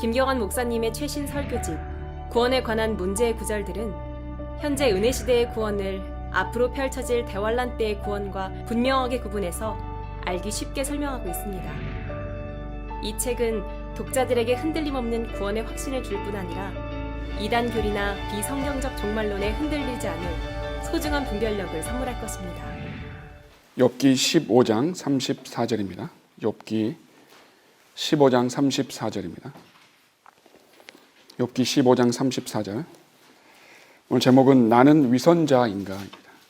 김경환 목사님의 최신 설교집 구원에 관한 문제의 구절들은 현재 은혜시대의 구원을 앞으로 펼쳐질 대환란 때의 구원과 분명하게 구분해서 알기 쉽게 설명하고 있습니다. 이 책은 독자들에게 흔들림 없는 구원의 확신을 줄 뿐 아니라 이단 교리나 비성경적 종말론에 흔들리지 않을 소중한 분별력을 선물할 것입니다. 욥기 15장 34절입니다. 욥기 15장 34절입니다. 욥기 15장 34절. 오늘 제목은 나는 위선자인가?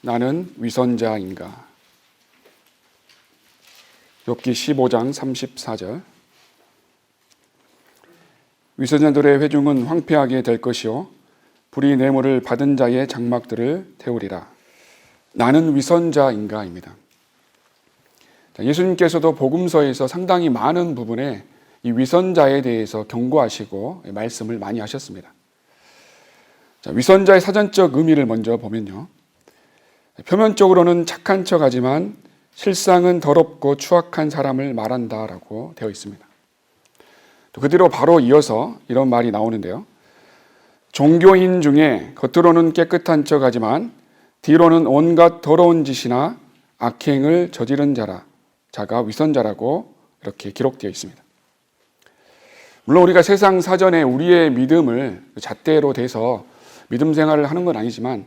나는 위선자인가? 욥기 15장 34절. 위선자들의 회중은 황폐하게 될 것이요 불의 뇌물을 받은 자의 장막들을 태우리라. 나는 위선자인가입니다. 예수님께서도 복음서에서 상당히 많은 부분에 이 위선자에 대해서 경고하시고 말씀을 많이 하셨습니다. 위선자의 사전적 의미를 먼저 보면요, 표면적으로는 착한 척하지만 실상은 더럽고 추악한 사람을 말한다라고 되어 있습니다. 또 그 뒤로 바로 이어서 이런 말이 나오는데요, 종교인 중에 겉으로는 깨끗한 척하지만 뒤로는 온갖 더러운 짓이나 악행을 저지른 자가 위선자라고 이렇게 기록되어 있습니다. 물론 우리가 세상 사전에 우리의 믿음을 잣대로 대서 믿음 생활을 하는 건 아니지만,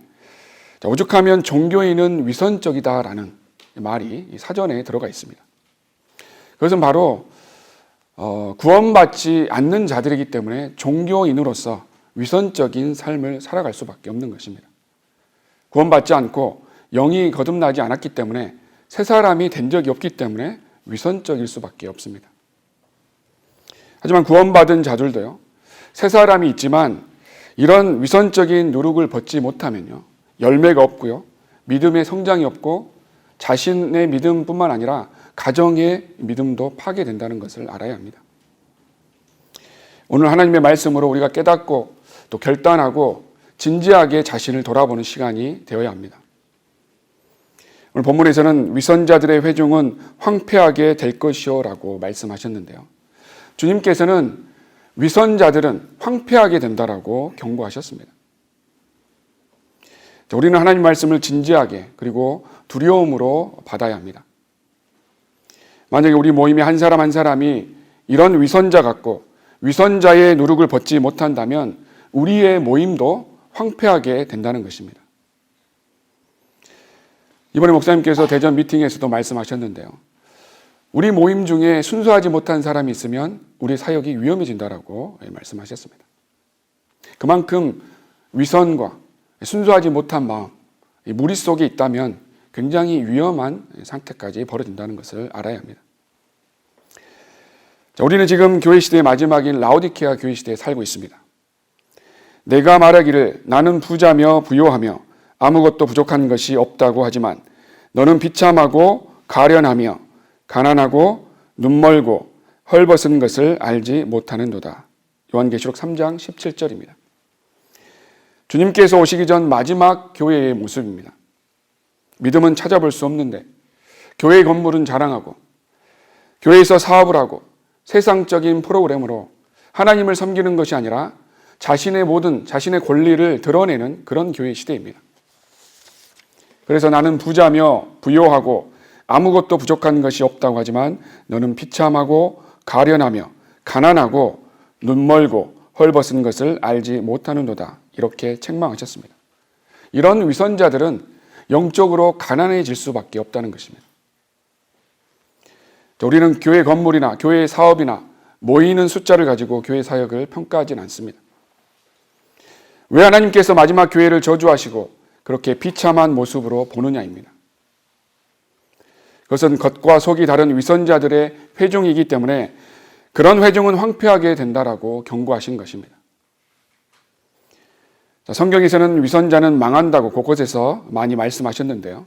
오죽하면 종교인은 위선적이다라는 말이 사전에 들어가 있습니다. 그것은 바로 구원받지 않는 자들이기 때문에 종교인으로서 위선적인 삶을 살아갈 수밖에 없는 것입니다. 구원받지 않고 영이 거듭나지 않았기 때문에 새 사람이 된 적이 없기 때문에 위선적일 수밖에 없습니다. 하지만 구원받은 자들도요, 새 사람이 있지만 이런 위선적인 누룩을 벗지 못하면요, 열매가 없고요, 믿음의 성장이 없고 자신의 믿음뿐만 아니라 가정의 믿음도 파괴된다는 것을 알아야 합니다. 오늘 하나님의 말씀으로 우리가 깨닫고 또 결단하고 진지하게 자신을 돌아보는 시간이 되어야 합니다. 오늘 본문에서는 위선자들의 회중은 황폐하게 될 것이요 라고 말씀하셨는데요, 주님께서는 위선자들은 황폐하게 된다라고 경고하셨습니다. 우리는 하나님 말씀을 진지하게 그리고 두려움으로 받아야 합니다. 만약에 우리 모임의 한 사람 한 사람이 이런 위선자 같고 위선자의 누룩을 벗지 못한다면 우리의 모임도 황폐하게 된다는 것입니다. 이번에 목사님께서 대전 미팅에서도 말씀하셨는데요, 우리 모임 중에 순수하지 못한 사람이 있으면 우리 사역이 위험해진다라고 말씀하셨습니다. 그만큼 위선과 순수하지 못한 마음, 무리 속에 있다면 굉장히 위험한 상태까지 벌어진다는 것을 알아야 합니다. 우리는 지금 교회 시대의 마지막인 라오디케아 교회 시대에 살고 있습니다. 내가 말하기를 나는 부자며 부요하며 아무것도 부족한 것이 없다고 하지만 너는 비참하고 가련하며 가난하고 눈멀고 헐벗은 것을 알지 못하는도다. 요한계시록 3장 17절입니다. 주님께서 오시기 전 마지막 교회의 모습입니다. 믿음은 찾아볼 수 없는데 교회 건물은 자랑하고 교회에서 사업을 하고 세상적인 프로그램으로 하나님을 섬기는 것이 아니라 자신의 권리를 드러내는 그런 교회 시대입니다. 그래서 나는 부자며 부요하고 아무것도 부족한 것이 없다고 하지만 너는 비참하고 가련하며 가난하고 눈멀고 헐벗은 것을 알지 못하는도다. 이렇게 책망하셨습니다. 이런 위선자들은 영적으로 가난해질 수밖에 없다는 것입니다. 우리는 교회 건물이나 교회 사업이나 모이는 숫자를 가지고 교회 사역을 평가하지는 않습니다. 왜 하나님께서 마지막 교회를 저주하시고 그렇게 비참한 모습으로 보느냐입니다. 그것은 겉과 속이 다른 위선자들의 회중이기 때문에 그런 회중은 황폐하게 된다라고 경고하신 것입니다. 성경에서는 위선자는 망한다고 곳곳에서 많이 말씀하셨는데요,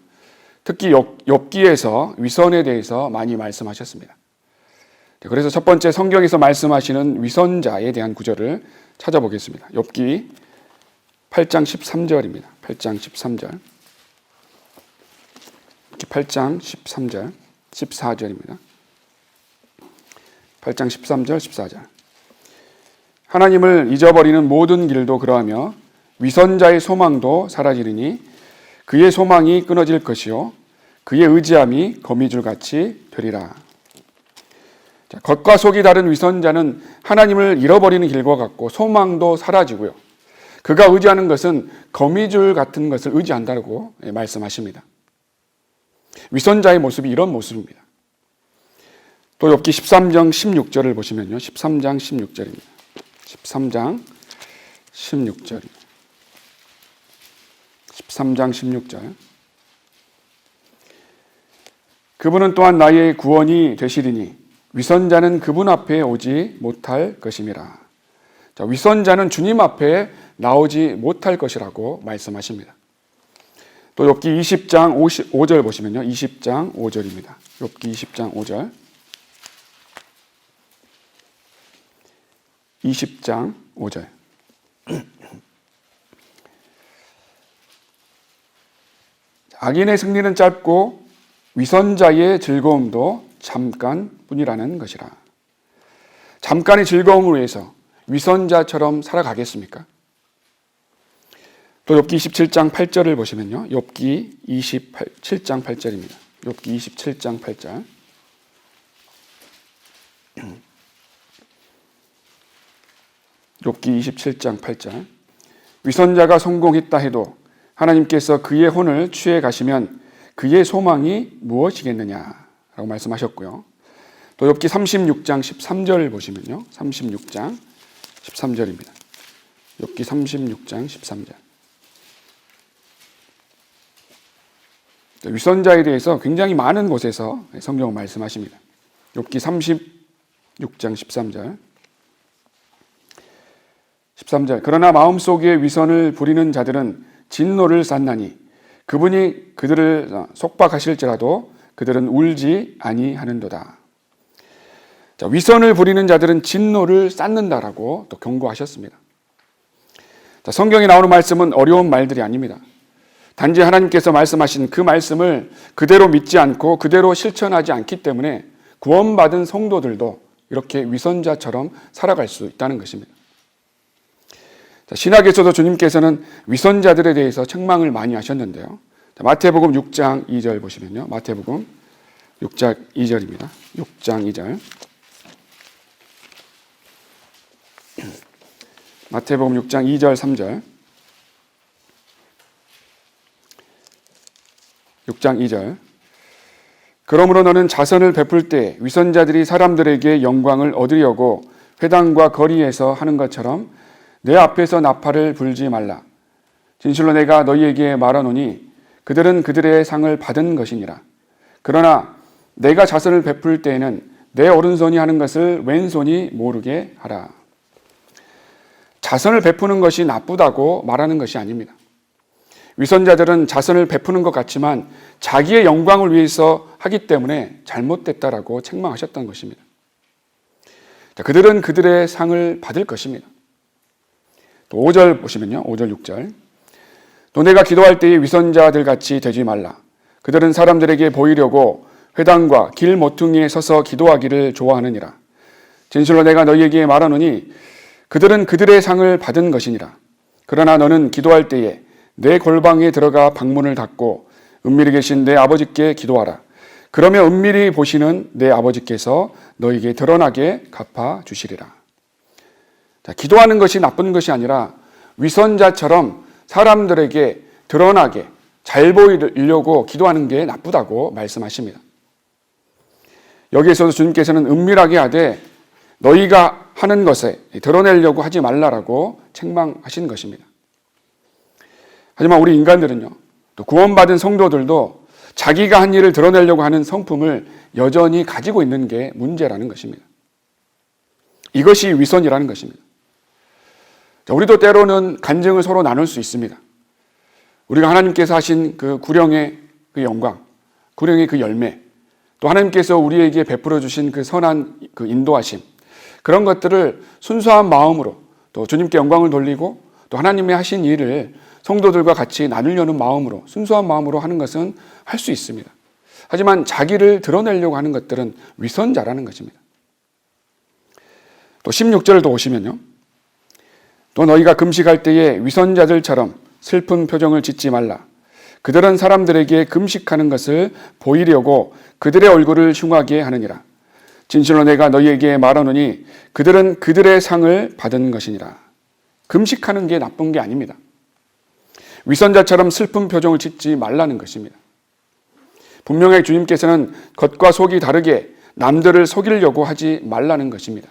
특히 욥기에서 위선에 대해서 많이 말씀하셨습니다. 그래서 첫 번째 성경에서 말씀하시는 위선자에 대한 구절을 찾아보겠습니다. 욥기 8장 13절입니다. 8장 13절. 8장 13절, 14절입니다. 8장 13절, 14절. 하나님을 잊어버리는 모든 길도 그러하며 위선자의 소망도 사라지리니 그의 소망이 끊어질 것이요 그의 의지함이 거미줄같이 되리라. 자, 겉과 속이 다른 위선자는 하나님을 잃어버리는 길과 같고 소망도 사라지고요. 그가 의지하는 것은 거미줄 같은 것을 의지한다고 말씀하십니다. 위선자의 모습이 이런 모습입니다. 또 욥기 13장 16절을 보시면요. 13장 16절입니다. 13장 16절입니다. 13장 16절. 그분은 또한 나의 구원이 되시리니 위선자는 그분 앞에 오지 못할 것임이라. 자, 위선자는 주님 앞에 나오지 못할 것이라고 말씀하십니다. 또 욥기 20장 5절 보시면요. 20장 5절입니다. 욥기 20장 5절. 20장 5절. 악인의 승리는 짧고 위선자의 즐거움도 잠깐뿐이라는 것이라. 잠깐의 즐거움을 위해서 위선자처럼 살아가겠습니까? 또 욥기 27장 8절을 보시면요. 욥기 27장 8절입니다. 욥기 27장 8절. 욥기 27장 8절. 위선자가 성공했다 해도 하나님께서 그의 혼을 취해 가시면 그의 소망이 무엇이겠느냐라고 말씀하셨고요. 또 욥기 36장 13절을 보시면요. 36장 13절입니다. 욥기 36장 13절. 위선자에 대해서 굉장히 많은 곳에서 성경은 말씀하십니다. 욥기 36장 13절. 13절. 그러나 마음속에 위선을 부리는 자들은 진노를 쌓나니 그분이 그들을 속박하실지라도 그들은 울지 아니하는도다. 자, 위선을 부리는 자들은 진노를 쌓는다라고 또 경고하셨습니다. 자, 성경에 나오는 말씀은 어려운 말들이 아닙니다. 단지 하나님께서 말씀하신 그 말씀을 그대로 믿지 않고 그대로 실천하지 않기 때문에 구원받은 성도들도 이렇게 위선자처럼 살아갈 수 있다는 것입니다. 자, 신학에서도 주님께서는 위선자들에 대해서 책망을 많이 하셨는데요. 자, 마태복음 6장 2절 보시면요. 마태복음 6장 2절입니다. 6장 2절. 마태복음 6장 2절 3절. 6장 2절. 그러므로 너는 자선을 베풀 때 위선자들이 사람들에게 영광을 얻으려고 회당과 거리에서 하는 것처럼 내 앞에서 나팔을 불지 말라. 진실로 내가 너희에게 말하노니 그들은 그들의 상을 받은 것이니라. 그러나 내가 자선을 베풀 때에는 내 오른손이 하는 것을 왼손이 모르게 하라. 자선을 베푸는 것이 나쁘다고 말하는 것이 아닙니다. 위선자들은 자선을 베푸는 것 같지만 자기의 영광을 위해서 하기 때문에 잘못됐다라고 책망하셨던 것입니다. 그들은 그들의 상을 받을 것입니다. 또 5절 보시면요. 5절 6절. 또 내가 기도할 때에 위선자들 같이 되지 말라. 그들은 사람들에게 보이려고 회당과 길 모퉁이에 서서 기도하기를 좋아하느니라. 진실로 내가 너희에게 말하노니 그들은 그들의 상을 받은 것이니라. 그러나 너는 기도할 때에 내 골방에 들어가 방문을 닫고 은밀히 계신 내 아버지께 기도하라. 그러면 은밀히 보시는 내 아버지께서 너희에게 드러나게 갚아주시리라. 자, 기도하는 것이 나쁜 것이 아니라 위선자처럼 사람들에게 드러나게 잘 보이려고 기도하는 게 나쁘다고 말씀하십니다. 여기에서도 주님께서는 은밀하게 하되 너희가 하는 것에 드러내려고 하지 말라라고 책망하신 것입니다. 하지만 우리 인간들은요, 또 구원받은 성도들도 자기가 한 일을 드러내려고 하는 성품을 여전히 가지고 있는 게 문제라는 것입니다. 이것이 위선이라는 것입니다. 자, 우리도 때로는 간증을 서로 나눌 수 있습니다. 우리가 하나님께서 하신 그 구령의 그 영광, 구령의 그 열매, 또 하나님께서 우리에게 베풀어 주신 그 선한 그 인도하심, 그런 것들을 순수한 마음으로 또 주님께 영광을 돌리고 또 하나님의 하신 일을 성도들과 같이 나누려는 마음으로, 순수한 마음으로 하는 것은 할 수 있습니다. 하지만 자기를 드러내려고 하는 것들은 위선자라는 것입니다. 또 16절도 오시면요. 또 너희가 금식할 때에 위선자들처럼 슬픈 표정을 짓지 말라. 그들은 사람들에게 금식하는 것을 보이려고 그들의 얼굴을 흉하게 하느니라. 진실로 내가 너희에게 말하노니 그들은 그들의 상을 받은 것이니라. 금식하는 게 나쁜 게 아닙니다. 위선자처럼 슬픈 표정을 짓지 말라는 것입니다. 분명히 주님께서는 겉과 속이 다르게 남들을 속이려고 하지 말라는 것입니다.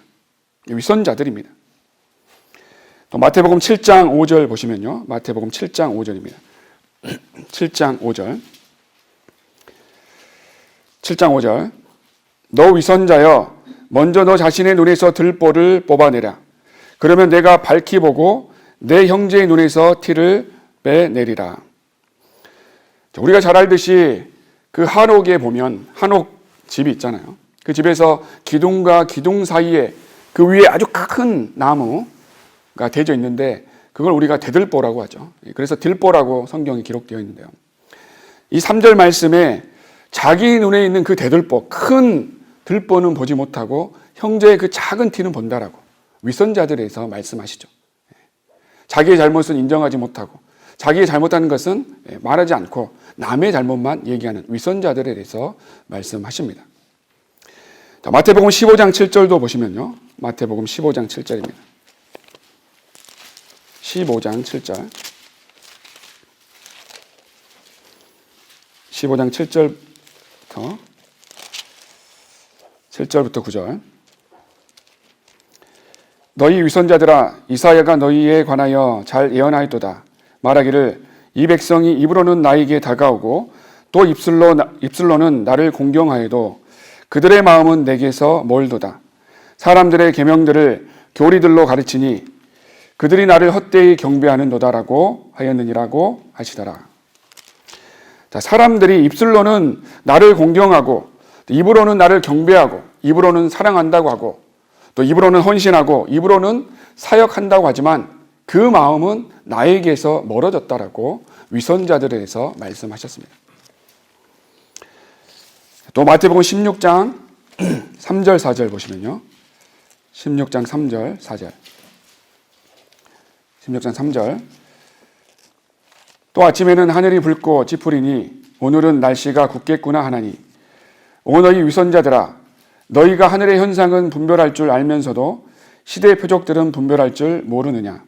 위선자들입니다. 또 마태복음 7장 5절 보시면요. 마태복음 7장 5절입니다. 7장 5절. 7장 5절. 너 위선자여, 먼저 너 자신의 눈에서 들보를 뽑아내라. 그러면 내가 밝히 보고 내 형제의 눈에서 티를 빼내리라. 우리가 잘 알듯이 그 한옥에 보면 한옥 집이 있잖아요. 그 집에서 기둥과 기둥 사이에 그 위에 아주 큰 나무가 대져 있는데 그걸 우리가 대들보라고 하죠. 그래서 들보라고 성경에 기록되어 있는데요. 이 3절 말씀에 자기 눈에 있는 그 대들보, 큰 들보는 보지 못하고 형제의 그 작은 티는 본다라고 위선자들에서 말씀하시죠. 자기의 잘못은 인정하지 못하고 자기의 잘못하는 것은 말하지 않고 남의 잘못만 얘기하는 위선자들에 대해서 말씀하십니다. 자, 마태복음 15장 7절도 보시면요. 마태복음 15장 7절입니다. 15장 7절. 15장 7절부터 9절. 너희 위선자들아, 이사야가 너희에 관하여 잘 예언하였도다. 말하기를 이 백성이 입으로는 나에게 다가오고 또 입술로는 나를 공경하여도 그들의 마음은 내게서 멀도다. 사람들의 계명들을 교리들로 가르치니 그들이 나를 헛되이 경배하는도다라고 하였느니라고 하시더라. 자, 사람들이 입술로는 나를 공경하고 입으로는 나를 경배하고 입으로는 사랑한다고 하고 또 입으로는 헌신하고 입으로는 사역한다고 하지만 그 마음은 나에게서 멀어졌다라고 위선자들에 대해서 말씀하셨습니다. 또 마태복음 16장 3절 4절 보시면요. 16장 3절 4절. 16장 3절. 또 아침에는 하늘이 붉고 찌푸리니 오늘은 날씨가 굳겠구나 하나니 오 너희 위선자들아, 너희가 하늘의 현상은 분별할 줄 알면서도 시대의 표적들은 분별할 줄 모르느냐.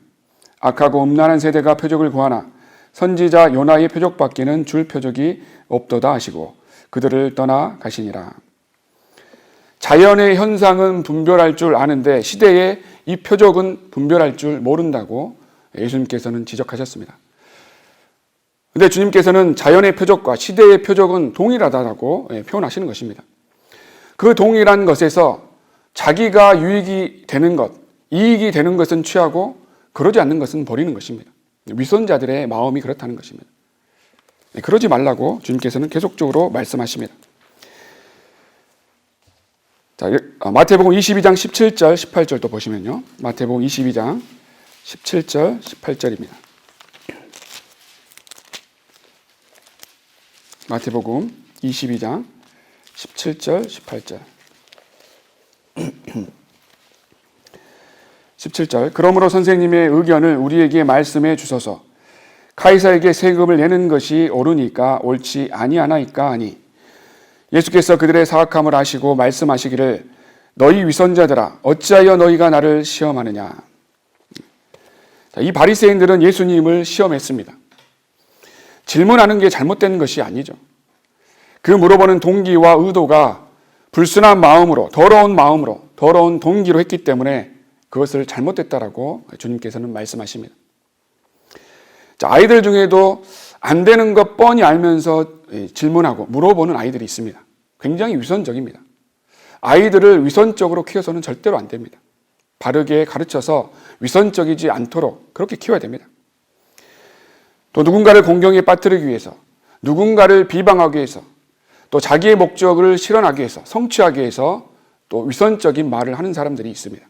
악하고 음란한 세대가 표적을 구하나 선지자 요나의 표적밖에는 줄 표적이 없도다 하시고 그들을 떠나 가시니라. 자연의 현상은 분별할 줄 아는데 시대의 이 표적은 분별할 줄 모른다고 예수님께서는 지적하셨습니다. 그런데 주님께서는 자연의 표적과 시대의 표적은 동일하다고 표현하시는 것입니다. 그 동일한 것에서 자기가 유익이 되는 것, 이익이 되는 것은 취하고 그러지 않는 것은 버리는 것입니다. 위선자들의 마음이 그렇다는 것입니다. 그러지 말라고 주님께서는 계속적으로 말씀하십니다. 자, 마태복음 22장 17절, 18절도 보시면요. 마태복음 22장 17절, 18절입니다. 마태복음 22장 17절, 18절. 17절. 그러므로 선생님의 의견을 우리에게 말씀해 주소서. 카이사에게 세금을 내는 것이 옳으니까 옳지 아니하나이까 하니 예수께서 그들의 사악함을 아시고 말씀하시기를 너희 위선자들아 어찌하여 너희가 나를 시험하느냐. 이 바리새인들은 예수님을 시험했습니다. 질문하는 게 잘못된 것이 아니죠. 그 물어보는 동기와 의도가 불순한 마음으로, 더러운 동기로 했기 때문에 그것을 잘못됐다라고 주님께서는 말씀하십니다. 자, 아이들 중에도 안 되는 것 뻔히 알면서 질문하고 물어보는 아이들이 있습니다. 굉장히 위선적입니다. 아이들을 위선적으로 키워서는 절대로 안 됩니다. 바르게 가르쳐서 위선적이지 않도록 그렇게 키워야 됩니다. 또 누군가를 공경에 빠뜨리기 위해서, 누군가를 비방하기 위해서, 또 자기의 목적을 실현하기 위해서, 성취하기 위해서 또 위선적인 말을 하는 사람들이 있습니다.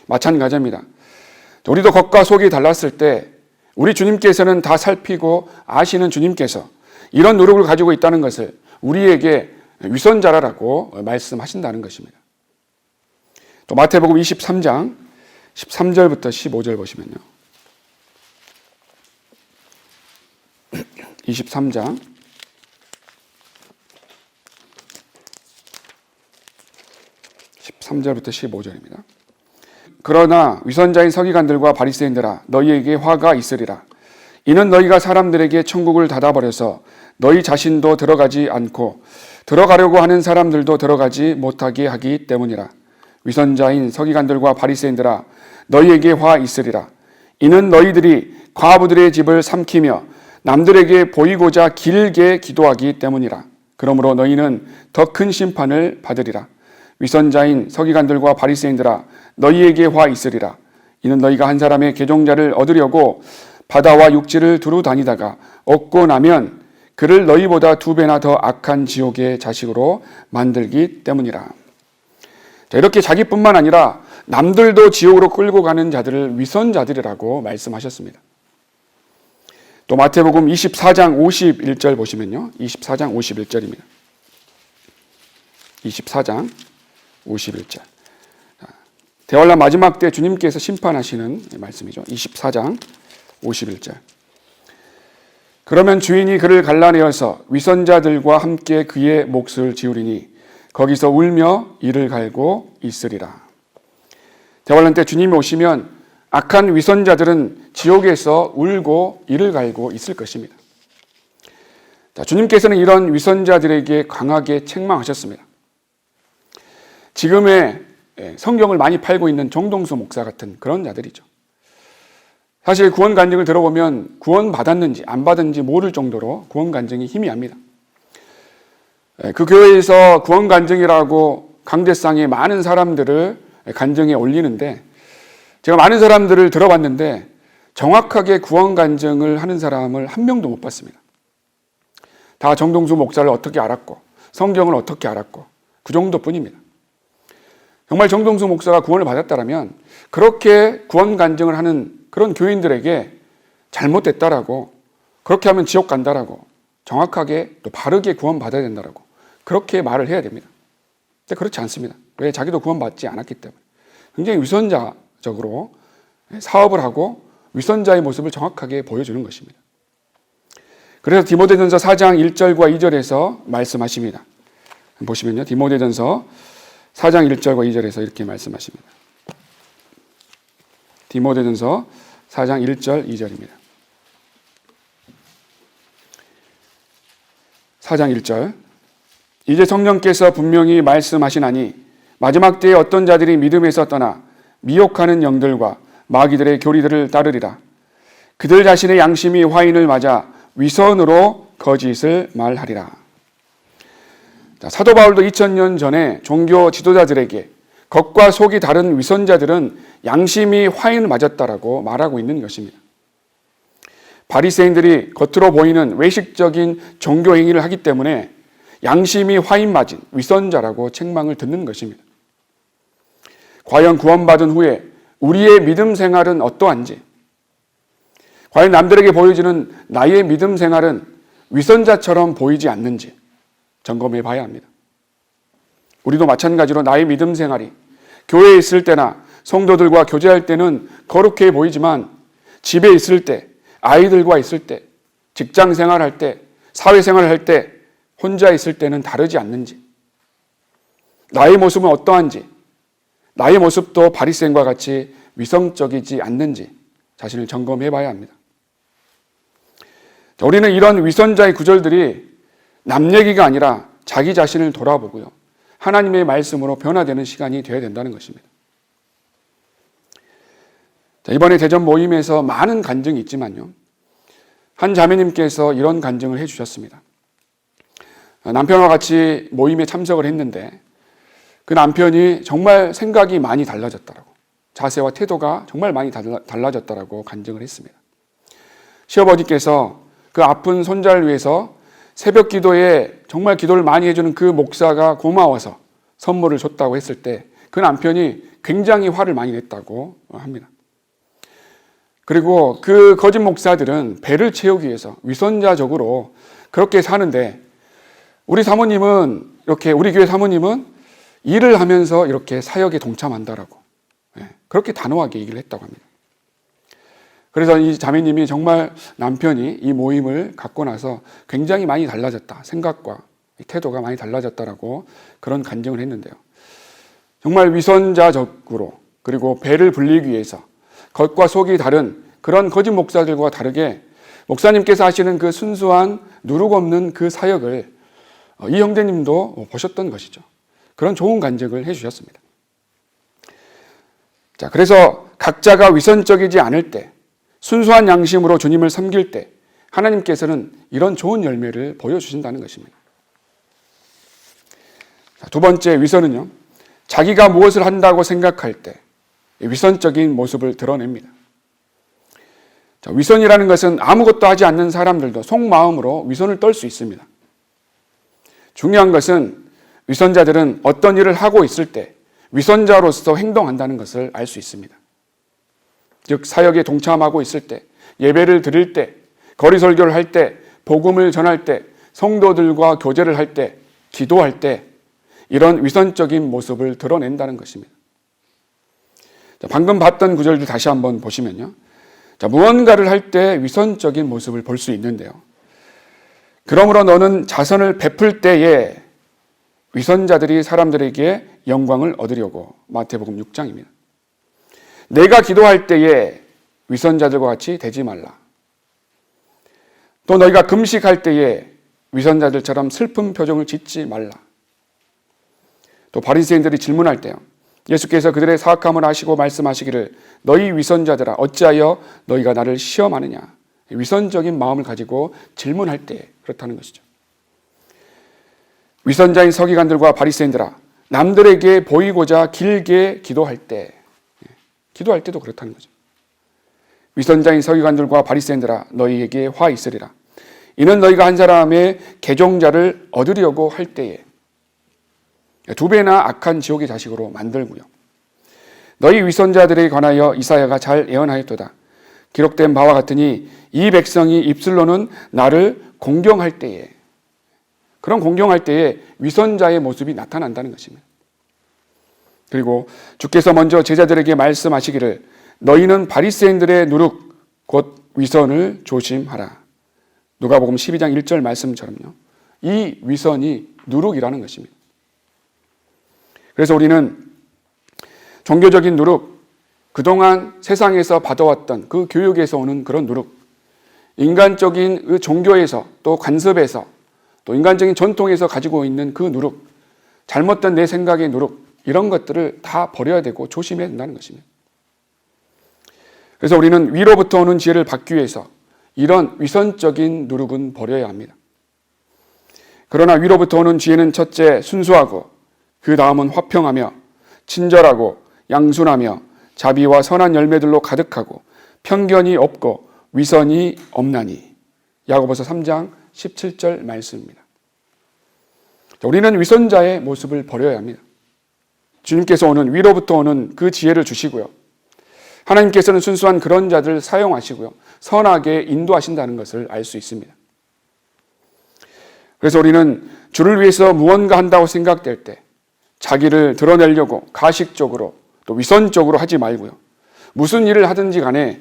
마찬가지입니다. 우리도 겉과 속이 달랐을 때 우리 주님께서는 다 살피고 아시는 주님께서 이런 노력을 가지고 있다는 것을 우리에게 위선자라고 말씀하신다는 것입니다. 또 마태복음 23장 13절부터 15절 보시면요. 23장 13절부터 15절입니다. 그러나 위선자인 서기관들과 바리새인들아 너희에게 화가 있으리라. 이는 너희가 사람들에게 천국을 닫아버려서 너희 자신도 들어가지 않고 들어가려고 하는 사람들도 들어가지 못하게 하기 때문이라. 위선자인 서기관들과 바리새인들아 너희에게 화 있으리라. 이는 너희들이 과부들의 집을 삼키며 남들에게 보이고자 길게 기도하기 때문이라. 그러므로 너희는 더 큰 심판을 받으리라. 위선자인 서기관들과 바리새인들아 너희에게 화 있으리라. 이는 너희가 한 사람의 계종자를 얻으려고 바다와 육지를 두루 다니다가 얻고 나면 그를 너희보다 2배나 더 악한 지옥의 자식으로 만들기 때문이라. 자, 이렇게 자기뿐만 아니라 남들도 지옥으로 끌고 가는 자들을 위선자들이라고 말씀하셨습니다. 또 마태복음 24장 51절 보시면요. 24장 51절입니다. 24장 51절. 대환란 마지막 때 주님께서 심판하시는 말씀이죠. 24장 51절. 그러면 주인이 그를 갈라내어서 위선자들과 함께 그의 몫을 지우리니 거기서 울며 이를 갈고 있으리라. 대환란 때 주님이 오시면 악한 위선자들은 지옥에서 울고 이를 갈고 있을 것입니다. 자, 주님께서는 이런 위선자들에게 강하게 책망하셨습니다. 지금의 성경을 많이 팔고 있는 정동수 목사 같은 그런 자들이죠. 사실 구원 간증을 들어보면 구원 받았는지 안 받았는지 모를 정도로 구원 간증이 희미합니다. 그 교회에서 구원 간증이라고 강대상에 많은 사람들을 간증에 올리는데 제가 많은 사람들을 들어봤는데 정확하게 구원 간증을 하는 사람을 한 명도 못 봤습니다. 다 정동수 목사를 어떻게 알았고 성경을 어떻게 알았고 그 정도뿐입니다. 정말 정동수 목사가 구원을 받았다면 그렇게 구원 간증을 하는 그런 교인들에게 잘못됐다라고 그렇게 하면 지옥 간다라고 정확하게 또 바르게 구원받아야 된다라고 그렇게 말을 해야 됩니다. 근데 그렇지 않습니다. 왜? 자기도 구원받지 않았기 때문에. 굉장히 위선자적으로 사업을 하고 위선자의 모습을 정확하게 보여주는 것입니다. 그래서 디모데전서 4장 1절과 2절에서 말씀하십니다. 보시면요. 디모데전서 4장 1절과 2절에서 이렇게 말씀하십니다. 디모데전서 4장 1절 2절입니다. 4장 1절. 이제 성령께서 분명히 말씀하시나니 마지막 때에 어떤 자들이 믿음에서 떠나 미혹하는 영들과 마귀들의 교리들을 따르리라. 그들 자신의 양심이 화인을 맞아 위선으로 거짓을 말하리라. 자, 사도 바울도 2000년 전에 종교 지도자들에게 겉과 속이 다른 위선자들은 양심이 화인을 맞았다라고 말하고 있는 것입니다. 바리새인들이 겉으로 보이는 외식적인 종교 행위를 하기 때문에 양심이 화인 맞은 위선자라고 책망을 듣는 것입니다. 과연 구원받은 후에 우리의 믿음 생활은 어떠한지, 과연 남들에게 보여지는 나의 믿음 생활은 위선자처럼 보이지 않는지 점검해 봐야 합니다. 우리도 마찬가지로 나의 믿음 생활이 교회에 있을 때나 성도들과 교제할 때는 거룩해 보이지만 집에 있을 때, 아이들과 있을 때, 직장 생활할 때, 사회생활을 할 때, 혼자 있을 때는 다르지 않는지, 나의 모습은 어떠한지, 나의 모습도 바리새인과 같이 위성적이지 않는지 자신을 점검해 봐야 합니다. 우리는 이런 위선자의 구절들이 남 얘기가 아니라 자기 자신을 돌아보고요. 하나님의 말씀으로 변화되는 시간이 되어야 된다는 것입니다. 자, 이번에 대전 모임에서 많은 간증이 있지만요. 한 자매님께서 이런 간증을 해주셨습니다. 남편과 같이 모임에 참석을 했는데 그 남편이 정말 생각이 많이 달라졌다라고, 자세와 태도가 정말 많이 달라졌다라고 간증을 했습니다. 시어머니께서 그 아픈 손자를 위해서 새벽 기도에 정말 기도를 많이 해주는 그 목사가 고마워서 선물을 줬다고 했을 때 그 남편이 굉장히 화를 많이 냈다고 합니다. 그리고 그 거짓 목사들은 배를 채우기 위해서 위선자적으로 그렇게 사는데 우리 사모님은 이렇게, 우리 교회 사모님은 일을 하면서 이렇게 사역에 동참한다라고, 그렇게 단호하게 얘기를 했다고 합니다. 그래서 이 자매님이 정말 남편이 이 모임을 갖고 나서 굉장히 많이 달라졌다. 생각과 태도가 많이 달라졌다라고 그런 간증을 했는데요. 정말 위선자적으로 그리고 배를 불리기 위해서 겉과 속이 다른 그런 거짓 목사들과 다르게 목사님께서 하시는 그 순수한 누룩 없는 그 사역을 이 형제님도 보셨던 것이죠. 그런 좋은 간증을 해주셨습니다. 자, 그래서 각자가 위선적이지 않을 때, 순수한 양심으로 주님을 섬길 때 하나님께서는 이런 좋은 열매를 보여주신다는 것입니다. 자, 두 번째 위선은요, 자기가 무엇을 한다고 생각할 때 위선적인 모습을 드러냅니다. 자, 위선이라는 것은 아무것도 하지 않는 사람들도 속마음으로 위선을 떨 수 있습니다. 중요한 것은 위선자들은 어떤 일을 하고 있을 때 위선자로서 행동한다는 것을 알 수 있습니다. 즉 사역에 동참하고 있을 때, 예배를 드릴 때, 거리 설교를 할 때, 복음을 전할 때, 성도들과 교제를 할 때, 기도할 때 이런 위선적인 모습을 드러낸다는 것입니다. 자, 방금 봤던 구절도 다시 한번 보시면요. 자, 무언가를 할 때 위선적인 모습을 볼 수 있는데요. 그러므로 너는 자선을 베풀 때에 위선자들이 사람들에게 영광을 얻으려고. 마태복음 6장입니다. 내가 기도할 때에 위선자들과 같이 되지 말라. 또 너희가 금식할 때에 위선자들처럼 슬픈 표정을 짓지 말라. 또 바리새인들이 질문할 때요. 예수께서 그들의 사악함을 아시고 말씀하시기를 너희 위선자들아 어찌하여 너희가 나를 시험하느냐. 위선적인 마음을 가지고 질문할 때 그렇다는 것이죠. 위선자인 서기관들과 바리새인들아 남들에게 보이고자 길게 기도할 때도 그렇다는 거죠. 위선자인 서기관들과 바리새인들아 너희에게 화 있으리라. 이는 너희가 한 사람의 개종자를 얻으려고 할 때에 두 배나 악한 지옥의 자식으로 만들고요. 너희 위선자들에 관하여 이사야가 잘 예언하였도다. 기록된 바와 같으니 이 백성이 입술로는 나를 공경할 때에, 그런 공경할 때에 위선자의 모습이 나타난다는 것입니다. 그리고 주께서 먼저 제자들에게 말씀하시기를 너희는 바리새인들의 누룩 곧 위선을 조심하라. 누가복음 12장 1절 말씀처럼요. 이 위선이 누룩이라는 것입니다. 그래서 우리는 종교적인 누룩, 그동안 세상에서 받아왔던 그 교육에서 오는 그런 누룩, 인간적인 그 종교에서 또 관습에서 또 인간적인 전통에서 가지고 있는 그 누룩, 잘못된 내 생각의 누룩, 이런 것들을 다 버려야 되고 조심해야 된다는 것입니다. 그래서 우리는 위로부터 오는 지혜를 받기 위해서 이런 위선적인 누룩은 버려야 합니다. 그러나 위로부터 오는 지혜는 첫째 순수하고 그 다음은 화평하며 친절하고 양순하며 자비와 선한 열매들로 가득하고 편견이 없고 위선이 없나니. 야고보서 3장 17절 말씀입니다. 우리는 위선자의 모습을 버려야 합니다. 주님께서 오는 위로부터 오는 그 지혜를 주시고요. 하나님께서는 순수한 그런 자들을 사용하시고요. 선하게 인도하신다는 것을 알 수 있습니다. 그래서 우리는 주를 위해서 무언가 한다고 생각될 때 자기를 드러내려고 가식적으로 또 위선적으로 하지 말고요. 무슨 일을 하든지 간에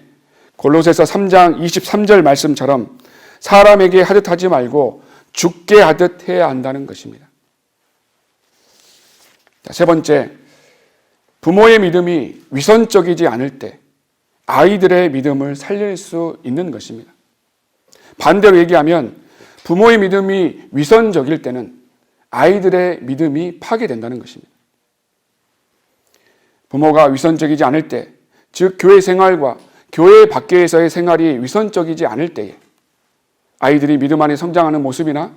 골로새서 3장 23절 말씀처럼 사람에게 하듯 하지 말고 주께 하듯 해야 한다는 것입니다. 자, 세 번째, 부모의 믿음이 위선적이지 않을 때 아이들의 믿음을 살릴 수 있는 것입니다. 반대로 얘기하면 부모의 믿음이 위선적일 때는 아이들의 믿음이 파괴된다는 것입니다. 부모가 위선적이지 않을 때, 즉 교회 생활과 교회 밖에서의 생활이 위선적이지 않을 때에 아이들이 믿음 안에 성장하는 모습이나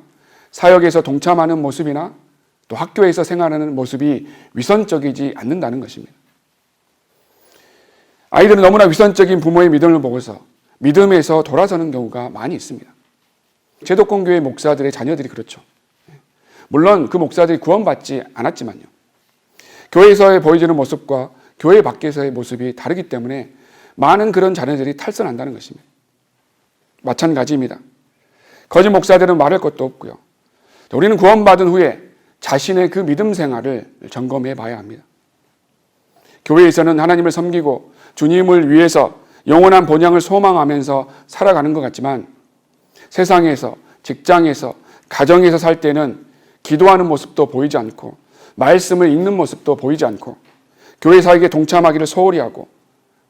사역에서 동참하는 모습이나 또 학교에서 생활하는 모습이 위선적이지 않는다는 것입니다. 아이들은 너무나 위선적인 부모의 믿음을 보고서 믿음에서 돌아서는 경우가 많이 있습니다. 제도권 교회 목사들의 자녀들이 그렇죠. 물론 그 목사들이 구원받지 않았지만요. 교회에서의 보여지는 모습과 교회 밖에서의 모습이 다르기 때문에 많은 그런 자녀들이 탈선한다는 것입니다. 마찬가지입니다. 거짓 목사들은 말할 것도 없고요. 우리는 구원받은 후에 자신의 그 믿음 생활을 점검해 봐야 합니다. 교회에서는 하나님을 섬기고 주님을 위해서 영원한 본향을 소망하면서 살아가는 것 같지만 세상에서, 직장에서, 가정에서 살 때는 기도하는 모습도 보이지 않고 말씀을 읽는 모습도 보이지 않고 교회 사역에 동참하기를 소홀히 하고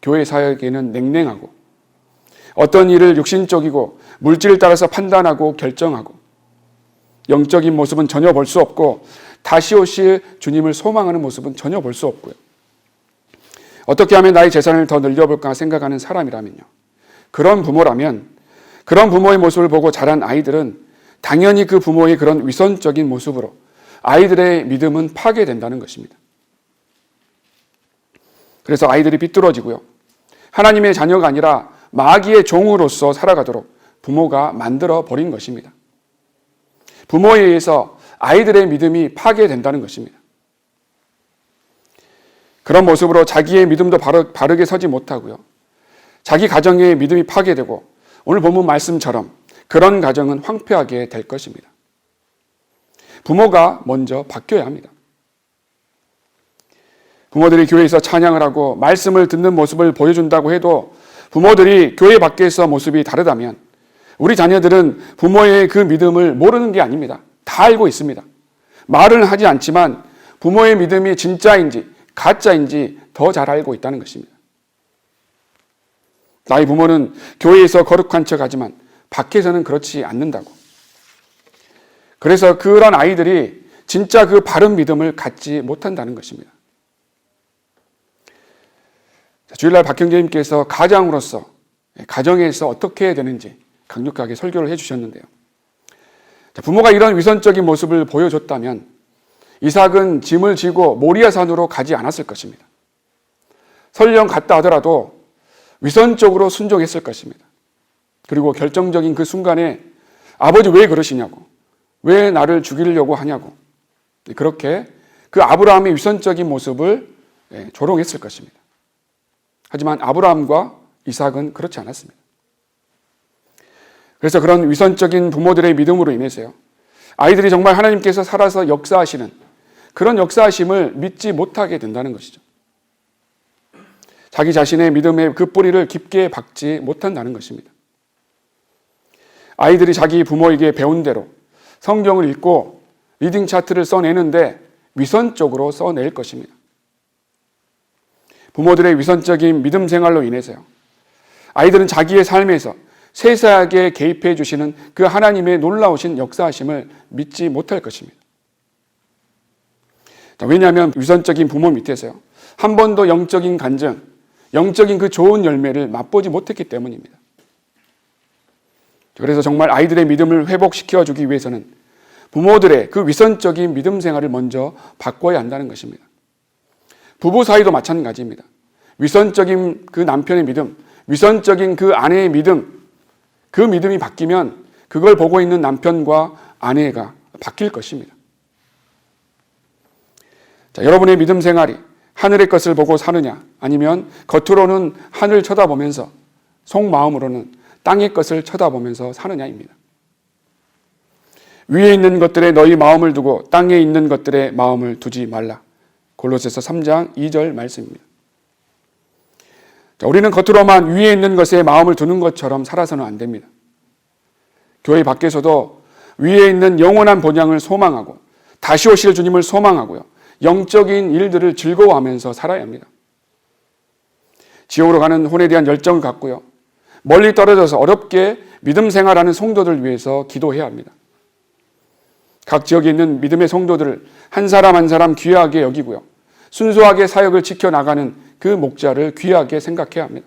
교회 사역에는 냉랭하고 어떤 일을 육신적이고 물질을 따라서 판단하고 결정하고 영적인 모습은 전혀 볼 수 없고 다시 오실 주님을 소망하는 모습은 전혀 볼 수 없고요. 어떻게 하면 나의 재산을 더 늘려볼까 생각하는 사람이라면요. 그런 부모라면 그런 부모의 모습을 보고 자란 아이들은 당연히 그 부모의 그런 위선적인 모습으로 아이들의 믿음은 파괴된다는 것입니다. 그래서 아이들이 비뚤어지고요. 하나님의 자녀가 아니라 마귀의 종으로서 살아가도록 부모가 만들어 버린 것입니다. 부모에 의해서 아이들의 믿음이 파괴된다는 것입니다. 그런 모습으로 자기의 믿음도 바르게 서지 못하고요. 자기 가정의 믿음이 파괴되고 오늘 본문 말씀처럼 그런 가정은 황폐하게 될 것입니다. 부모가 먼저 바뀌어야 합니다. 부모들이 교회에서 찬양을 하고 말씀을 듣는 모습을 보여준다고 해도 부모들이 교회 밖에서 모습이 다르다면 우리 자녀들은 부모의 그 믿음을 모르는 게 아닙니다. 다 알고 있습니다. 말은 하지 않지만 부모의 믿음이 진짜인지 가짜인지 더 잘 알고 있다는 것입니다. 나의 부모는 교회에서 거룩한 척하지만 밖에서는 그렇지 않는다고. 그래서 그런 아이들이 진짜 그 바른 믿음을 갖지 못한다는 것입니다. 주일날 박형제님께서 가장으로서 가정에서 어떻게 해야 되는지 강력하게 설교를 해주셨는데요. 부모가 이런 위선적인 모습을 보여줬다면 이삭은 짐을 지고 모리아산으로 가지 않았을 것입니다. 설령 갔다 하더라도 위선적으로 순종했을 것입니다. 그리고 결정적인 그 순간에 아버지 왜 그러시냐고, 왜 나를 죽이려고 하냐고, 그렇게 그 아브라함의 위선적인 모습을 조롱했을 것입니다. 하지만 아브라함과 이삭은 그렇지 않았습니다. 그래서 그런 위선적인 부모들의 믿음으로 인해서요, 아이들이 정말 하나님께서 살아서 역사하시는 그런 역사하심을 믿지 못하게 된다는 것이죠. 자기 자신의 믿음의 그 뿌리를 깊게 박지 못한다는 것입니다. 아이들이 자기 부모에게 배운 대로 성경을 읽고 리딩 차트를 써내는데 위선적으로 써낼 것입니다. 부모들의 위선적인 믿음 생활로 인해서요, 아이들은 자기의 삶에서 세세하게 개입해 주시는 그 하나님의 놀라우신 역사하심을 믿지 못할 것입니다. 왜냐하면 위선적인 부모 밑에서요, 한 번도 영적인 간증, 영적인 그 좋은 열매를 맛보지 못했기 때문입니다. 그래서 정말 아이들의 믿음을 회복시켜 주기 위해서는 부모들의 그 위선적인 믿음 생활을 먼저 바꿔야 한다는 것입니다. 부부 사이도 마찬가지입니다. 위선적인 그 남편의 믿음, 위선적인 그 아내의 믿음, 그 믿음이 바뀌면 그걸 보고 있는 남편과 아내가 바뀔 것입니다. 자, 여러분의 믿음 생활이 하늘의 것을 보고 사느냐, 아니면 겉으로는 하늘 쳐다보면서 속마음으로는 땅의 것을 쳐다보면서 사느냐입니다. 위에 있는 것들에 너희 마음을 두고 땅에 있는 것들에 마음을 두지 말라. 골로새서 3장 2절 말씀입니다. 자, 우리는 겉으로만 위에 있는 것에 마음을 두는 것처럼 살아서는 안 됩니다. 교회 밖에서도 위에 있는 영원한 본향을 소망하고 다시 오실 주님을 소망하고요, 영적인 일들을 즐거워하면서 살아야 합니다. 지옥으로 가는 혼에 대한 열정을 갖고요, 멀리 떨어져서 어렵게 믿음 생활하는 성도들 위해서 기도해야 합니다. 각 지역에 있는 믿음의 성도들을 한 사람 한 사람 귀하게 여기고요, 순수하게 사역을 지켜나가는 그 목자를 귀하게 생각해야 합니다.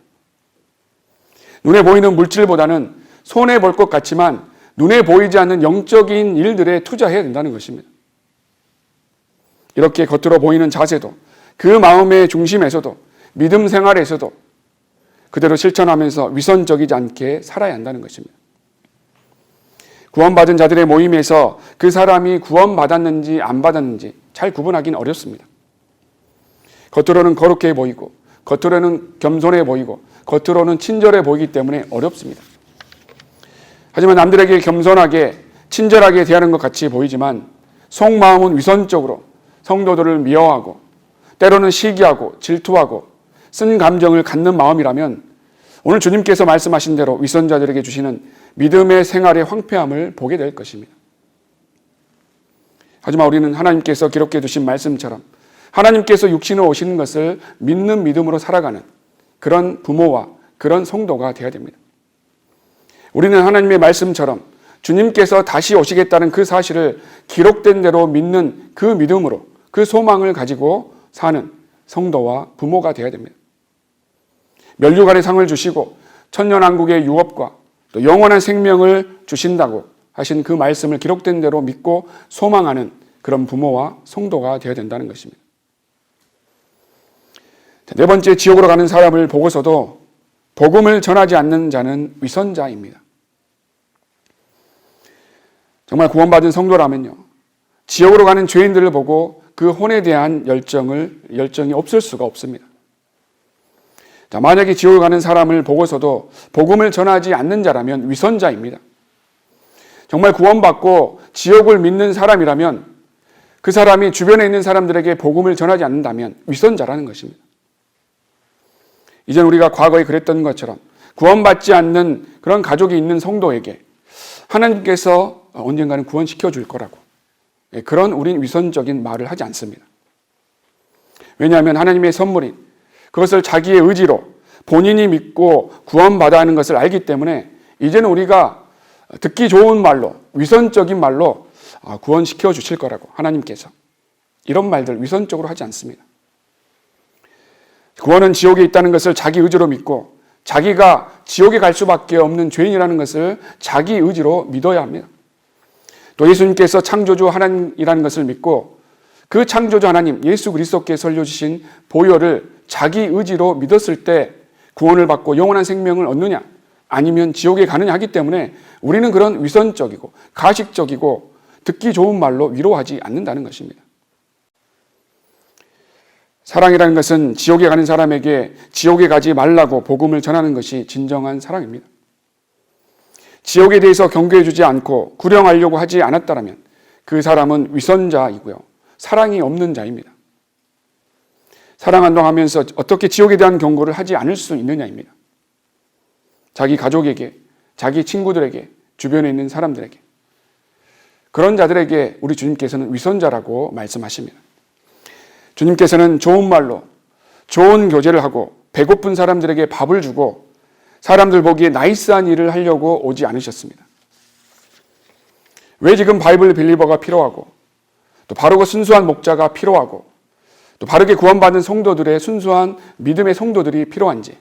눈에 보이는 물질보다는 손해 볼 것 같지만 눈에 보이지 않는 영적인 일들에 투자해야 된다는 것입니다. 이렇게 겉으로 보이는 자세도 그 마음의 중심에서도 믿음 생활에서도 그대로 실천하면서 위선적이지 않게 살아야 한다는 것입니다. 구원받은 자들의 모임에서 그 사람이 구원받았는지 안 받았는지 잘 구분하기는 어렵습니다. 겉으로는 거룩해 보이고 겉으로는 겸손해 보이고 겉으로는 친절해 보이기 때문에 어렵습니다. 하지만 남들에게 겸손하게 친절하게 대하는 것 같이 보이지만 속마음은 위선적으로 성도들을 미워하고 때로는 시기하고 질투하고 쓴 감정을 갖는 마음이라면 오늘 주님께서 말씀하신 대로 위선자들에게 주시는 믿음의 생활의 황폐함을 보게 될 것입니다. 하지만 우리는 하나님께서 기록해 두신 말씀처럼 하나님께서 육신으로 오시는 것을 믿는 믿음으로 살아가는 그런 부모와 그런 성도가 되어야 됩니다. 우리는 하나님의 말씀처럼 주님께서 다시 오시겠다는 그 사실을 기록된 대로 믿는 그 믿음으로 그 소망을 가지고 사는 성도와 부모가 되어야 됩니다. 면류관의 상을 주시고 천년왕국의 유업과 또 영원한 생명을 주신다고 하신 그 말씀을 기록된 대로 믿고 소망하는 그런 부모와 성도가 되어야 된다는 것입니다. 네 번째, 지옥으로 가는 사람을 보고서도 복음을 전하지 않는 자는 위선자입니다. 정말 구원받은 성도라면요, 지옥으로 가는 죄인들을 보고 그 혼에 대한 열정이 없을 수가 없습니다. 자, 만약에 지옥을 가는 사람을 보고서도 복음을 전하지 않는 자라면 위선자입니다. 정말 구원받고 지옥을 믿는 사람이라면 그 사람이 주변에 있는 사람들에게 복음을 전하지 않는다면 위선자라는 것입니다. 이젠 우리가 과거에 그랬던 것처럼 구원받지 않는 그런 가족이 있는 성도에게 하나님께서 언젠가는 구원시켜 줄 거라고 그런 우린 위선적인 말을 하지 않습니다. 왜냐하면 하나님의 선물인 그것을 자기의 의지로 본인이 믿고 구원받아 하는 것을 알기 때문에 이제는 우리가 듣기 좋은 말로 위선적인 말로 구원시켜 주실 거라고 하나님께서 이런 말들 위선적으로 하지 않습니다. 구원은 지옥에 있다는 것을 자기 의지로 믿고 자기가 지옥에 갈 수밖에 없는 죄인이라는 것을 자기 의지로 믿어야 합니다. 또 예수님께서 창조주 하나님이라는 것을 믿고 그 창조주 하나님 예수 그리스도께서 흘려주신 보혈을 자기 의지로 믿었을 때 구원을 받고 영원한 생명을 얻느냐 아니면 지옥에 가느냐 하기 때문에 우리는 그런 위선적이고 가식적이고 듣기 좋은 말로 위로하지 않는다는 것입니다. 사랑이라는 것은 지옥에 가는 사람에게 지옥에 가지 말라고 복음을 전하는 것이 진정한 사랑입니다. 지옥에 대해서 경고해 주지 않고 구령하려고 하지 않았다면 그 사람은 위선자이고요, 사랑이 없는 자입니다. 사랑한다고 하면서 어떻게 지옥에 대한 경고를 하지 않을 수 있느냐입니다. 자기 가족에게, 자기 친구들에게, 주변에 있는 사람들에게, 그런 자들에게 우리 주님께서는 위선자라고 말씀하십니다. 주님께서는 좋은 말로 좋은 교제를 하고 배고픈 사람들에게 밥을 주고 사람들 보기에 나이스한 일을 하려고 오지 않으셨습니다. 왜 지금 바이블 빌리버가 필요하고 또 바르고 순수한 목자가 필요하고 또 바르게 구원받은 성도들의 순수한 믿음의 성도들이 필요한지,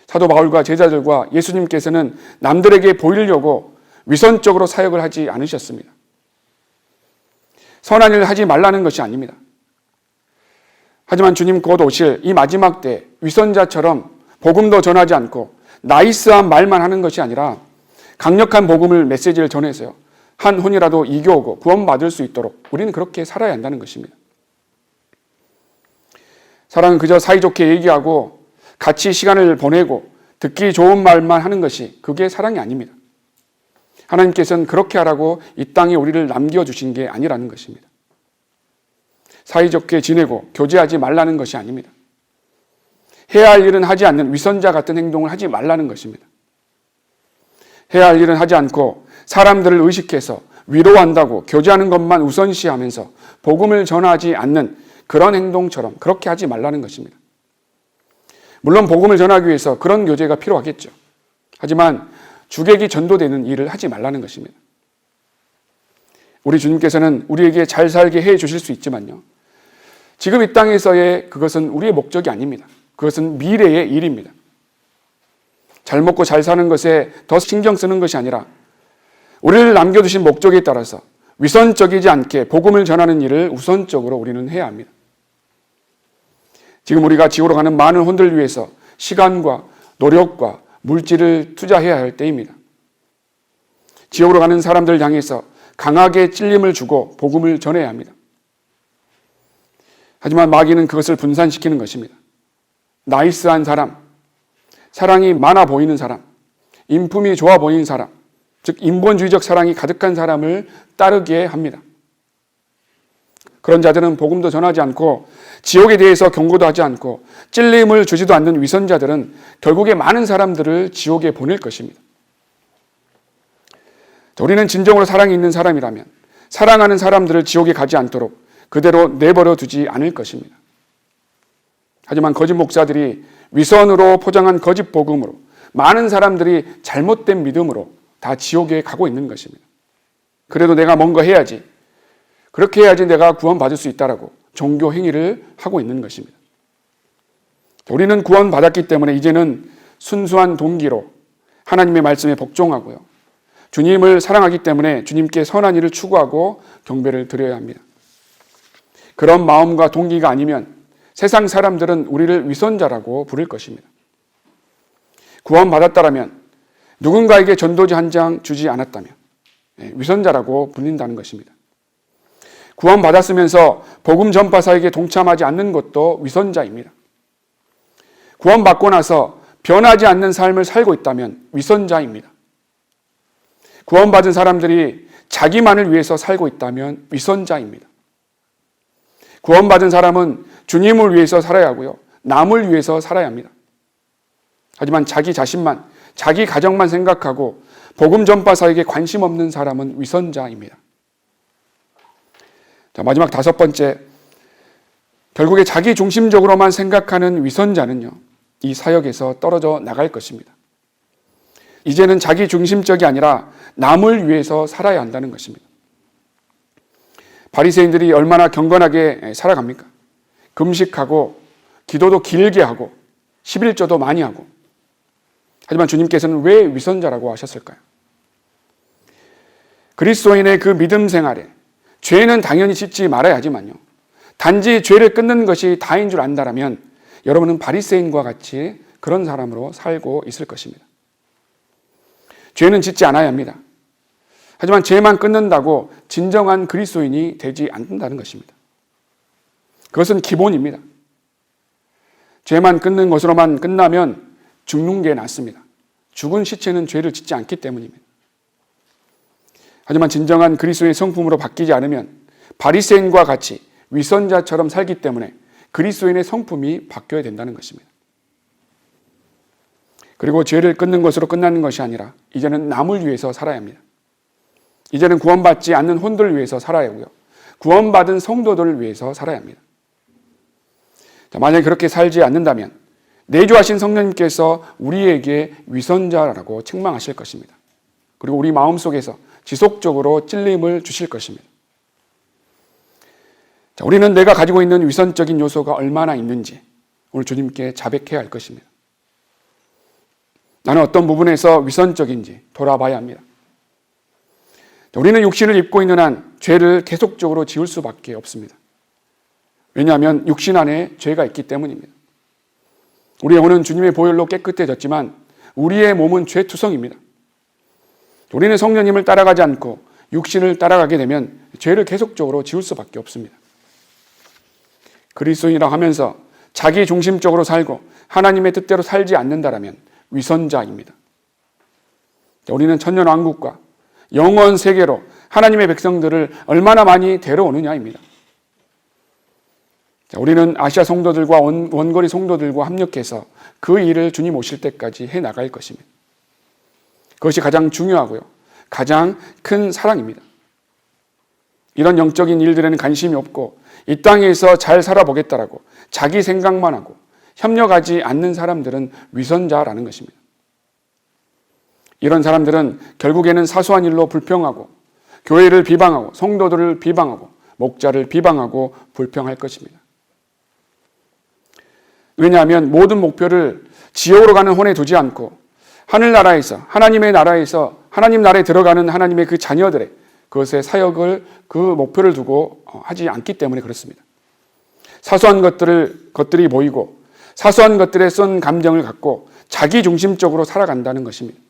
사도 바울과 제자들과 예수님께서는 남들에게 보이려고 위선적으로 사역을 하지 않으셨습니다. 선한 일을 하지 말라는 것이 아닙니다. 하지만 주님 곧 오실 이 마지막 때 위선자처럼 복음도 전하지 않고 나이스한 말만 하는 것이 아니라 강력한 복음을 메시지를 전해서요, 한 혼이라도 이겨오고 구원받을 수 있도록 우리는 그렇게 살아야 한다는 것입니다. 사랑은 그저 사이좋게 얘기하고 같이 시간을 보내고 듣기 좋은 말만 하는 것이 그게 사랑이 아닙니다. 하나님께서는 그렇게 하라고 이 땅에 우리를 남겨주신 게 아니라는 것입니다. 사이좋게 지내고 교제하지 말라는 것이 아닙니다. 해야 할 일은 하지 않는 위선자 같은 행동을 하지 말라는 것입니다. 해야 할 일은 하지 않고 사람들을 의식해서 위로한다고 교제하는 것만 우선시하면서 복음을 전하지 않는 그런 행동처럼 그렇게 하지 말라는 것입니다. 물론 복음을 전하기 위해서 그런 교제가 필요하겠죠. 하지만 주객이 전도되는 일을 하지 말라는 것입니다. 우리 주님께서는 우리에게 잘 살게 해 주실 수 있지만요, 지금 이 땅에서의 그것은 우리의 목적이 아닙니다. 그것은 미래의 일입니다. 잘 먹고 잘 사는 것에 더 신경 쓰는 것이 아니라 우리를 남겨두신 목적에 따라서 위선적이지 않게 복음을 전하는 일을 우선적으로 우리는 해야 합니다. 지금 우리가 지옥으로 가는 많은 혼들을 위해서 시간과 노력과 물질을 투자해야 할 때입니다. 지옥으로 가는 사람들을 향해서 강하게 찔림을 주고 복음을 전해야 합니다. 하지만 마귀는 그것을 분산시키는 것입니다. 나이스한 사람, 사랑이 많아 보이는 사람, 인품이 좋아 보이는 사람, 즉 인본주의적 사랑이 가득한 사람을 따르게 합니다. 그런 자들은 복음도 전하지 않고 지옥에 대해서 경고도 하지 않고 찔림을 주지도 않는 위선자들은 결국에 많은 사람들을 지옥에 보낼 것입니다. 우리는 진정으로 사랑이 있는 사람이라면 사랑하는 사람들을 지옥에 가지 않도록 그대로 내버려 두지 않을 것입니다. 하지만 거짓 목사들이 위선으로 포장한 거짓 복음으로 많은 사람들이 잘못된 믿음으로 다 지옥에 가고 있는 것입니다. 그래도 내가 뭔가 해야지, 그렇게 해야지 내가 구원받을 수 있다라고 종교 행위를 하고 있는 것입니다. 우리는 구원받았기 때문에 이제는 순수한 동기로 하나님의 말씀에 복종하고요, 주님을 사랑하기 때문에 주님께 선한 일을 추구하고 경배를 드려야 합니다. 그런 마음과 동기가 아니면 세상 사람들은 우리를 위선자라고 부를 것입니다. 구원받았다라면 누군가에게 전도지 한 장 주지 않았다면 위선자라고 불린다는 것입니다. 구원받았으면서 복음 전파사에게 동참하지 않는 것도 위선자입니다. 구원받고 나서 변하지 않는 삶을 살고 있다면 위선자입니다. 구원받은 사람들이 자기만을 위해서 살고 있다면 위선자입니다. 구원받은 사람은 주님을 위해서 살아야 하고요, 남을 위해서 살아야 합니다. 하지만 자기 자신만, 자기 가정만 생각하고 복음 전파사에게 관심 없는 사람은 위선자입니다. 자, 마지막 5번째, 결국에 자기 중심적으로만 생각하는 위선자는요, 이 사역에서 떨어져 나갈 것입니다. 이제는 자기 중심적이 아니라 남을 위해서 살아야 한다는 것입니다. 바리새인들이 얼마나 경건하게 살아갑니까? 금식하고 기도도 길게 하고 11조도 많이 하고. 하지만 주님께서는 왜 위선자라고 하셨을까요? 그리스도인의 그 믿음 생활에 죄는 당연히 짓지 말아야 하지만요, 단지 죄를 끊는 것이 다인 줄 안다라면 여러분은 바리새인과 같이 그런 사람으로 살고 있을 것입니다. 죄는 짓지 않아야 합니다. 하지만 죄만 끊는다고 진정한 그리스도인이 되지 않는다는 것입니다. 그것은 기본입니다. 죄만 끊는 것으로만 끝나면 죽는 게 낫습니다. 죽은 시체는 죄를 짓지 않기 때문입니다. 하지만 진정한 그리스도의 성품으로 바뀌지 않으면 바리새인과 같이 위선자처럼 살기 때문에 그리스도인의 성품이 바뀌어야 된다는 것입니다. 그리고 죄를 끊는 것으로 끝나는 것이 아니라 이제는 남을 위해서 살아야 합니다. 이제는 구원받지 않는 혼들을 위해서 살아야 하고요, 구원받은 성도들을 위해서 살아야 합니다. 자, 만약에 그렇게 살지 않는다면 내주하신 성령님께서 우리에게 위선자라고 책망하실 것입니다. 그리고 우리 마음속에서 지속적으로 찔림을 주실 것입니다. 자, 우리는 내가 가지고 있는 위선적인 요소가 얼마나 있는지 오늘 주님께 자백해야 할 것입니다. 나는 어떤 부분에서 위선적인지 돌아봐야 합니다. 우리는 육신을 입고 있는 한 죄를 계속적으로 지을 수밖에 없습니다. 왜냐하면 육신 안에 죄가 있기 때문입니다. 우리의 영혼은 주님의 보혈로 깨끗해졌지만 우리의 몸은 죄투성입니다. 우리는 성령님을 따라가지 않고 육신을 따라가게 되면 죄를 계속적으로 지을 수밖에 없습니다. 그리스도인이라 하면서 자기 중심적으로 살고 하나님의 뜻대로 살지 않는다라면 위선자입니다. 우리는 천년왕국과 영원 세계로 하나님의 백성들을 얼마나 많이 데려오느냐입니다. 우리는 아시아 성도들과 원거리 성도들과 합력해서 그 일을 주님 오실 때까지 해나갈 것입니다. 그것이 가장 중요하고요, 가장 큰 사랑입니다. 이런 영적인 일들에는 관심이 없고 이 땅에서 잘 살아보겠다라고 자기 생각만 하고 협력하지 않는 사람들은 위선자라는 것입니다. 이런 사람들은 결국에는 사소한 일로 불평하고 교회를 비방하고 성도들을 비방하고 목자를 비방하고 불평할 것입니다. 왜냐하면 모든 목표를 지옥으로 가는 혼에 두지 않고 하늘나라에서 하나님의 나라에서 하나님 나라에 들어가는 하나님의 그 자녀들의 그것의 사역을 그 목표를 두고 하지 않기 때문에 그렇습니다. 사소한 것들이 보이고 사소한 것들에 쏜 감정을 갖고 자기 중심적으로 살아간다는 것입니다.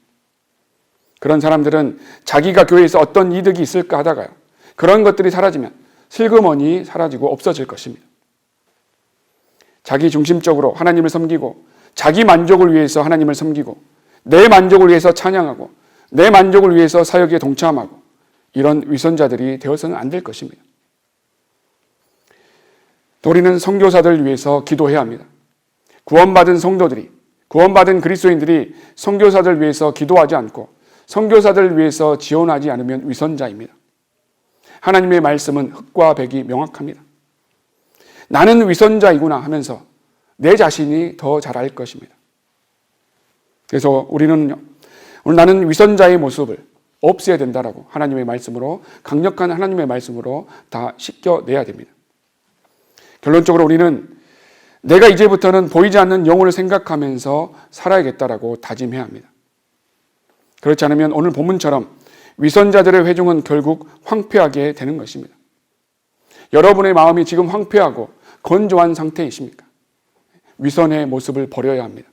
그런 사람들은 자기가 교회에서 어떤 이득이 있을까 하다가요, 그런 것들이 사라지면 슬그머니 사라지고 없어질 것입니다. 자기 중심적으로 하나님을 섬기고 자기 만족을 위해서 하나님을 섬기고 내 만족을 위해서 찬양하고 내 만족을 위해서 사역에 동참하고 이런 위선자들이 되어서는 안 될 것입니다. 또 우리는 선교사들을 위해서 기도해야 합니다. 구원받은 성도들이, 구원받은 그리스도인들이 선교사들을 위해서 기도하지 않고 선교사들을 위해서 지원하지 않으면 위선자입니다. 하나님의 말씀은 흑과 백이 명확합니다. 나는 위선자이구나 하면서 내 자신이 더 잘할 것입니다. 그래서 우리는 오늘 나는 위선자의 모습을 없애야 된다라고 하나님의 말씀으로, 강력한 하나님의 말씀으로 다 씻겨내야 됩니다. 결론적으로 우리는 내가 이제부터는 보이지 않는 영혼을 생각하면서 살아야겠다라고 다짐해야 합니다. 그렇지 않으면 오늘 본문처럼 위선자들의 회중은 결국 황폐하게 되는 것입니다. 여러분의 마음이 지금 황폐하고 건조한 상태이십니까? 위선의 모습을 버려야 합니다.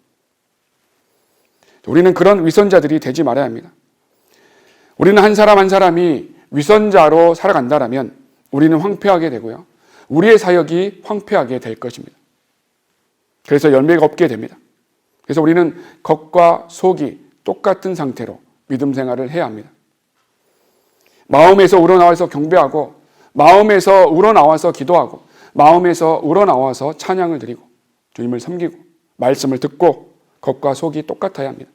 우리는 그런 위선자들이 되지 말아야 합니다. 우리는 한 사람 한 사람이 위선자로 살아간다라면 우리는 황폐하게 되고요. 우리의 사역이 황폐하게 될 것입니다. 그래서 열매가 없게 됩니다. 그래서 우리는 겉과 속이 똑같은 상태로 믿음 생활을 해야 합니다. 마음에서 우러나와서 경배하고, 마음에서 우러나와서 기도하고, 마음에서 우러나와서 찬양을 드리고 주님을 섬기고 말씀을 듣고 겉과 속이 똑같아야 합니다.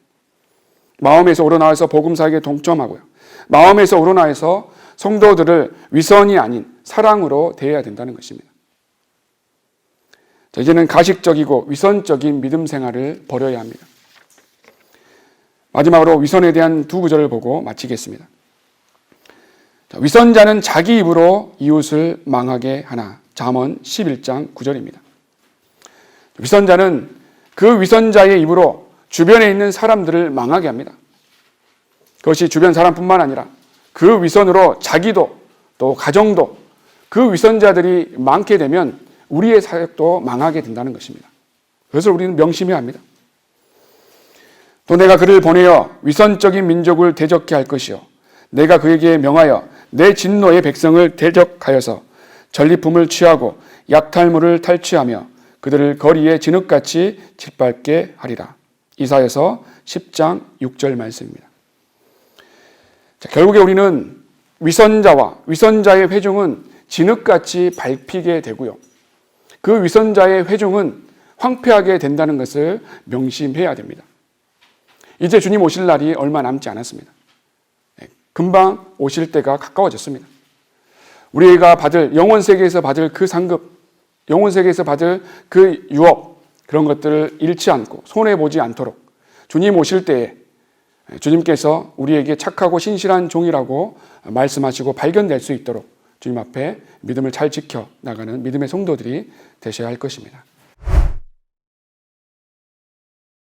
마음에서 우러나와서 복음사역에 동참하고요. 마음에서 우러나와서 성도들을 위선이 아닌 사랑으로 대해야 된다는 것입니다. 자, 이제는 가식적이고 위선적인 믿음 생활을 버려야 합니다. 마지막으로 위선에 대한 두 구절을 보고 마치겠습니다. 자, 위선자는 자기 입으로 이웃을 망하게 하나. 잠언 11장 9절입니다. 위선자는 그 위선자의 입으로 주변에 있는 사람들을 망하게 합니다. 그것이 주변 사람뿐만 아니라 그 위선으로 자기도 또 가정도 그 위선자들이 많게 되면 우리의 사역도 망하게 된다는 것입니다. 그것을 우리는 명심해야 합니다. 또 내가 그를 보내어 위선적인 민족을 대적케 할 것이요 내가 그에게 명하여 내 진노의 백성을 대적하여서 전리품을 취하고 약탈물을 탈취하며 그들을 거리에 진흙같이 짓밟게 하리라. 이사야서 10장 6절 말씀입니다. 자, 결국에 우리는 위선자와 위선자의 회중은 진흙같이 밟히게 되고요. 그 위선자의 회중은 황폐하게 된다는 것을 명심해야 됩니다. 이제 주님 오실 날이 얼마 남지 않았습니다. 금방 오실 때가 가까워졌습니다. 우리가 받을 영원 세계에서 받을 그 상급, 영원 세계에서 받을 그 유업, 그런 것들을 잃지 않고 손해보지 않도록 주님 오실 때에 주님께서 우리에게 착하고 신실한 종이라고 말씀하시고 발견될 수 있도록 주님 앞에 믿음을 잘 지켜 나가는 믿음의 성도들이 되셔야 할 것입니다.